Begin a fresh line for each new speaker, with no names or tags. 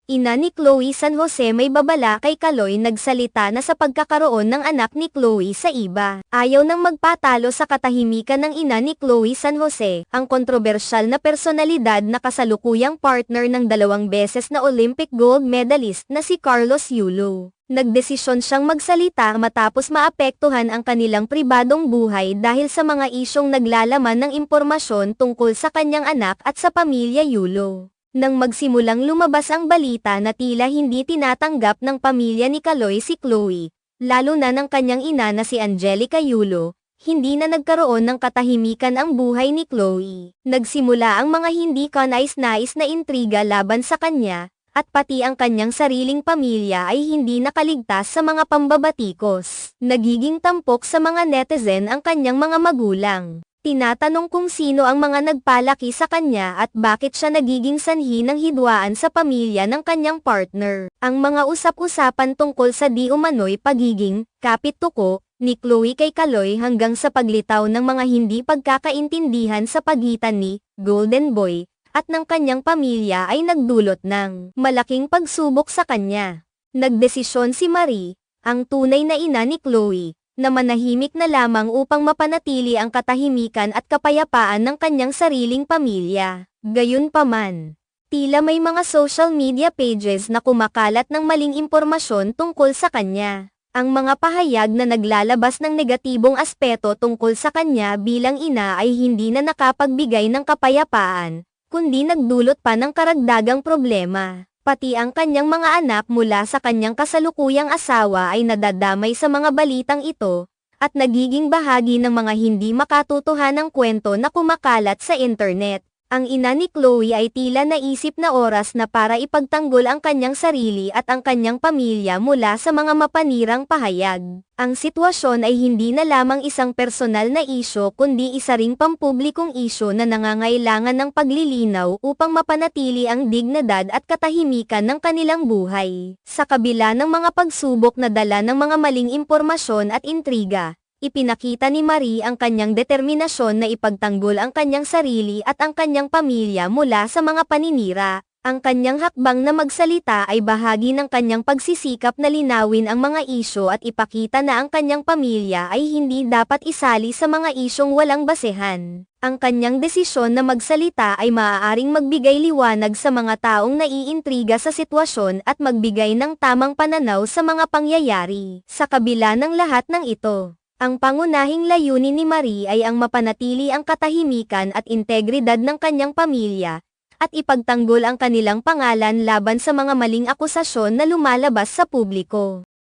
Ina ni Chloe San Jose may babala kay Kaloy nagsalita na sa pagkakaroon ng anak ni Chloe sa iba. Ayaw nang magpatalo sa katahimikan ng ina ni Chloe San Jose, ang kontrobersyal na personalidad na kasalukuyang partner ng 2 beses na Olympic gold medalist na si Carlos Yulo. Nagdesisyon siyang magsalita matapos maapektuhan ang kanilang pribadong buhay dahil sa mga isyong naglalaman ng impormasyon tungkol sa kanyang anak at sa pamilya Yulo. Nang magsimulang lumabas ang balita na tila hindi tinatanggap ng pamilya ni Kaloy si Chloe, lalo na ng kanyang ina na si Angelica Yulo, hindi na nagkaroon ng katahimikan ang buhay ni Chloe. Nagsimula ang mga hindi kanais-nais na intriga laban sa kanya, at pati ang kanyang sariling pamilya ay hindi nakaligtas sa mga pambabatikos. Nagiging tampok sa mga netizen ang kanyang mga magulang. Tinatanong kung sino ang mga nagpalaki sa kanya at bakit siya nagiging sanhi ng hidwaan sa pamilya ng kanyang partner. Ang mga usap-usapan tungkol sa di umano'y pagiging kapit-tuko ni Chloe kay Kaloy hanggang sa paglitaw ng mga hindi pagkakaintindihan sa pagitan ni Golden Boy at ng kanyang pamilya ay nagdulot ng malaking pagsubok sa kanya. Nagdesisyon si Marie, ang tunay na ina ni Chloe, na manahimik na lamang upang mapanatili ang katahimikan at kapayapaan ng kanyang sariling pamilya. Gayunpaman, tila may mga social media pages na kumakalat ng maling impormasyon tungkol sa kanya. Ang mga pahayag na naglalabas ng negatibong aspeto tungkol sa kanya bilang ina ay hindi na nakapagbigay ng kapayapaan, kundi nagdulot pa ng karagdagang problema. Pati ang kanyang mga anak mula sa kanyang kasalukuyang asawa ay nadadamay sa mga balitang ito, at nagiging bahagi ng mga hindi makatotohanang kwento na kumakalat sa internet. Ang ina ni Chloe ay tila naisip na oras na para ipagtanggol ang kanyang sarili at ang kanyang pamilya mula sa mga mapanirang pahayag. Ang sitwasyon ay hindi na lamang isang personal na isyo kundi isa ring pampublikong isyo na nangangailangan ng paglilinaw upang mapanatili ang dignidad at katahimikan ng kanilang buhay. Sa kabila ng mga pagsubok na dala ng mga maling impormasyon at intriga, ipinakita ni Marie ang kanyang determinasyon na ipagtanggol ang kanyang sarili at ang kanyang pamilya mula sa mga paninira. Ang kanyang hakbang na magsalita ay bahagi ng kanyang pagsisikap na linawin ang mga isyu at ipakita na ang kanyang pamilya ay hindi dapat isali sa mga isyong walang basehan. Ang kanyang desisyon na magsalita ay maaaring magbigay liwanag sa mga taong naiintriga sa sitwasyon at magbigay ng tamang pananaw sa mga pangyayari. Sa kabila ng lahat ng ito, ang pangunahing layunin ni Marie ay ang mapanatili ang katahimikan at integridad ng kanyang pamilya, at ipagtanggol ang kanilang pangalan laban sa mga maling akusasyon na lumalabas sa publiko.